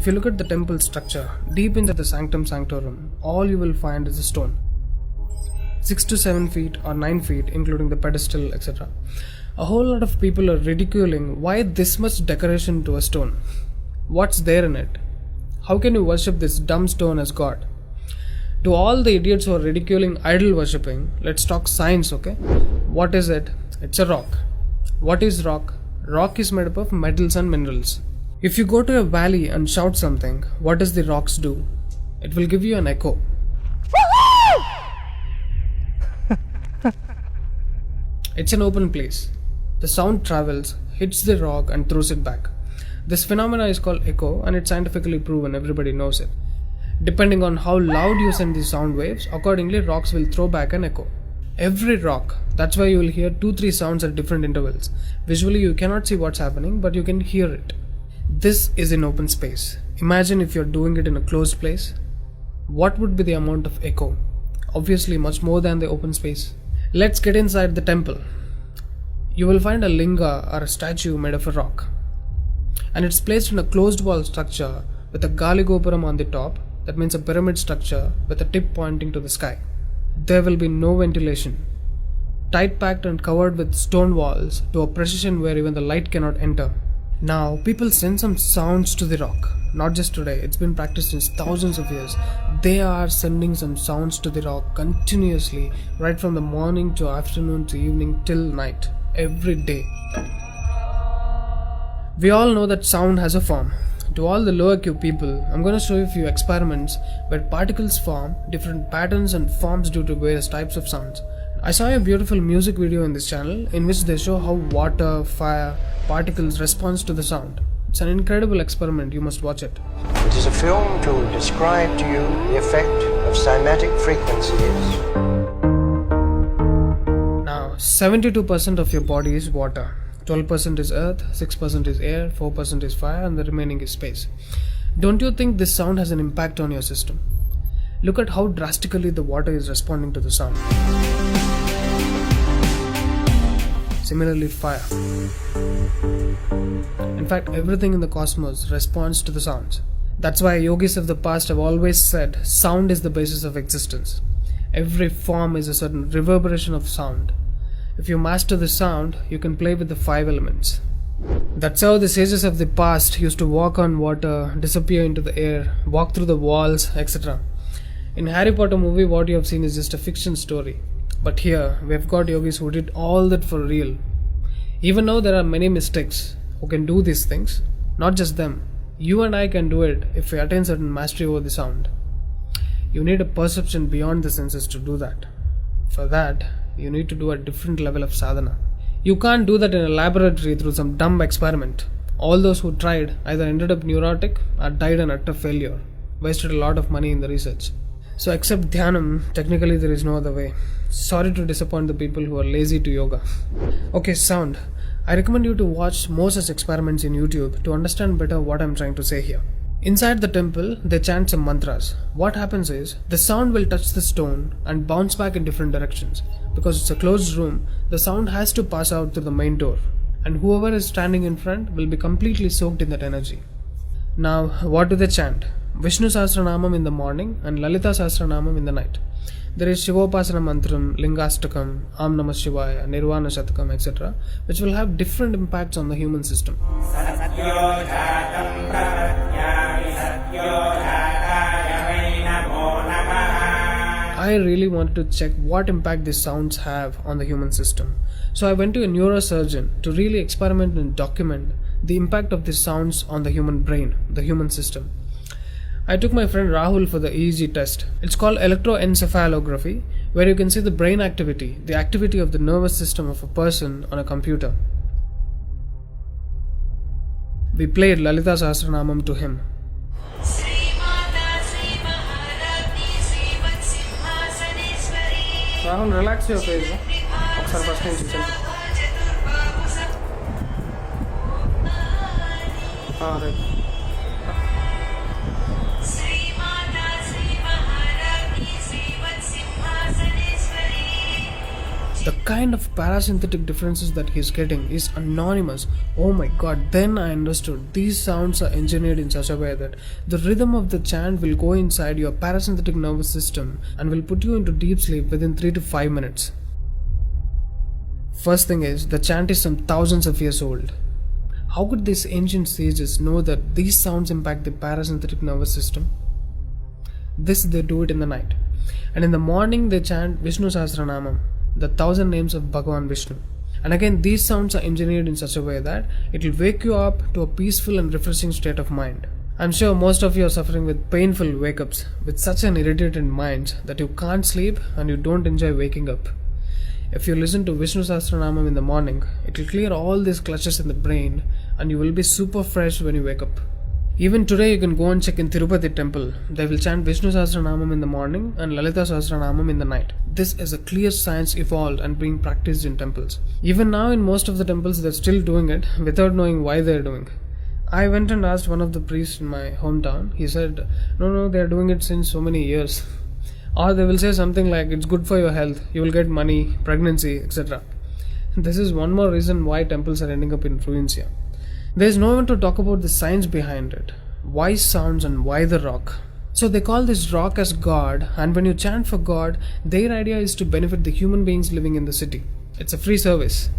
If you look at the temple structure, deep into the sanctum sanctorum, all you will find is a stone. 6 to 7 feet or 9 feet, including the pedestal, etc. A whole lot of people are ridiculing why this much decoration to a stone. What's there in it? How can you worship this dumb stone as God? To all the idiots who are ridiculing idol worshipping, let's talk science, okay? What is it? It's a rock. What is rock? Rock is made up of metals and minerals. If you go to a valley and shout something, what does the rocks do? It will give you an echo. It's an open place. The sound travels, hits the rock and throws it back. This phenomena is called echo and it's scientifically proven, everybody knows it. Depending on how loud you send the sound waves, accordingly rocks will throw back an echo. Every rock, that's why you will hear 2-3 sounds at different intervals. Visually you cannot see what's happening, but you can hear it. This is in open space. Imagine if you're doing it in a closed place. What would be the amount of echo? Obviously much more than the open space. Let's get inside the temple. You will find a linga or a statue made of a rock. And it's placed in a closed wall structure with a Galigopuram on the top. That means a pyramid structure with a tip pointing to the sky. There will be no ventilation. Tight packed and covered with stone walls to a precision where even the light cannot enter. Now, people send some sounds to the rock. Not just today, it's been practiced since thousands of years. They are sending some sounds to the rock continuously, right from the morning to afternoon to evening till night, every day. We all know that sound has a form. To all the lower Q people, I'm going to show you a few experiments where particles form different patterns and forms due to various types of sounds. I saw a beautiful music video in this channel in which they show how water, fire, particles respond to the sound. It's an incredible experiment, you must watch it. It is a film to describe to you the effect of cymatic frequencies. Now, 72% of your body is water. 12% is earth, 6% is air, 4% is fire and the remaining is space. Don't you think this sound has an impact on your system? Look at how drastically the water is responding to the sound. Similarly, fire. In fact, everything in the cosmos responds to the sounds. That's why yogis of the past have always said sound is the basis of existence. Every form is a certain reverberation of sound. If you master the sound, you can play with the 5 elements. That's how the sages of the past used to walk on water, disappear into the air, walk through the walls, etc. In Harry Potter movie, what you have seen is just a fiction story. But here, we have got yogis who did all that for real. Even though there are many mystics who can do these things, not just them. You and I can do it if we attain certain mastery over the sound. You need a perception beyond the senses to do that. For that, you need to do a different level of sadhana. You can't do that in a laboratory through some dumb experiment. All those who tried either ended up neurotic or died an utter failure. Wasted a lot of money in the research. So except dhyanam, technically there is no other way. Sorry to disappoint the people who are lazy to yoga. Okay, sound. I recommend you to watch more such experiments in YouTube to understand better what I'm trying to say here. Inside the temple, they chant some mantras. What happens is, the sound will touch the stone and bounce back in different directions. Because it's a closed room, the sound has to pass out through the main door. And whoever is standing in front will be completely soaked in that energy. Now, what do they chant? Vishnu Sahasranamam in the morning and Lalita Sahasranamam in the night. There is Shivopasana Mantram, Lingastakam, Am Namah Shivaya, Nirvana Shatakam, etc., which will have different impacts on the human system. I really wanted to check what impact these sounds have on the human system. So I went to a neurosurgeon to really experiment and document the impact of these sounds on the human brain, the human system. I took my friend Rahul for the EEG test. It's called electroencephalography, where you can see the brain activity, the activity of the nervous system of a person on a computer. We played Lalita Sahasranamam to him. Rahul, relax your face. Right. The kind of parasympathetic differences that he's getting is anonymous. Oh my god, then I understood. These sounds are engineered in such a way that the rhythm of the chant will go inside your parasympathetic nervous system and will put you into deep sleep within 3 to 5 minutes. First thing is, the chant is some thousands of years old. How could these ancient sages know that these sounds impact the parasympathetic nervous system? They do it in the night. And in the morning they chant Vishnu Sahasranamam, the 1000 names of Bhagavan Vishnu. And again, these sounds are engineered in such a way that it will wake you up to a peaceful and refreshing state of mind. I'm sure most of you are suffering with painful wake-ups, with such an irritated mind that you can't sleep and you don't enjoy waking up. If you listen to Vishnu Sahasranamam in the morning, it will clear all these clutches in the brain and you will be super fresh when you wake up. Even today you can go and check in Tirupati temple. They will chant Vishnu Sahasranamam in the morning and Lalita Sahasranamam in the night. This is a clear science evolved and being practiced in temples. Even now in most of the temples they're still doing it without knowing why they're doing. I went and asked one of the priests in my hometown. He said, no, they're doing it since so many years. Or they will say something like, it's good for your health, you will get money, pregnancy, etc. This is one more reason why temples are ending up in ruins here. There is no one to talk about the science behind it. Why sounds and why the rock? So they call this rock as God, and when you chant for God, their idea is to benefit the human beings living in the city. It's a free service.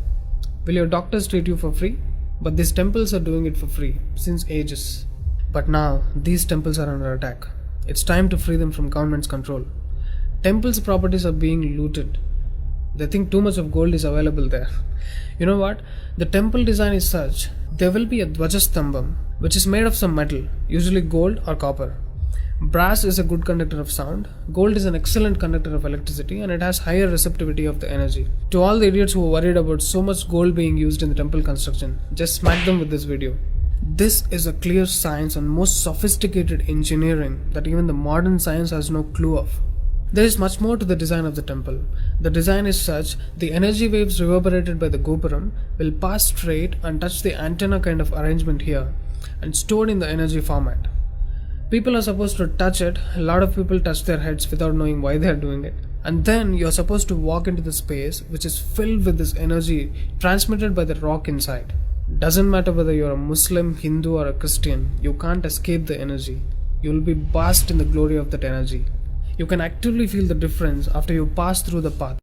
Will your doctors treat you for free? But these temples are doing it for free since ages. But now these temples are under attack. It's time to free them from government's control. Temples' properties are being looted. They think too much of gold is available there. You know what? The temple design is such, there will be a Dvajastambam, which is made of some metal, usually gold or copper. Brass is a good conductor of sound, gold is an excellent conductor of electricity, and it has higher receptivity of the energy. To all the idiots who are worried about so much gold being used in the temple construction, just smack them with this video. This is a clear science and most sophisticated engineering that even the modern science has no clue of. There is much more to the design of the temple. The design is such, the energy waves reverberated by the gopuram will pass straight and touch the antenna kind of arrangement here and stored in the energy format. People are supposed to touch it. A lot of people touch their heads without knowing why they are doing it. And then you are supposed to walk into the space which is filled with this energy transmitted by the rock inside. Doesn't matter whether you are a Muslim, Hindu or a Christian, you can't escape the energy. You will be bathed in the glory of that energy. You can actively feel the difference after you pass through the path.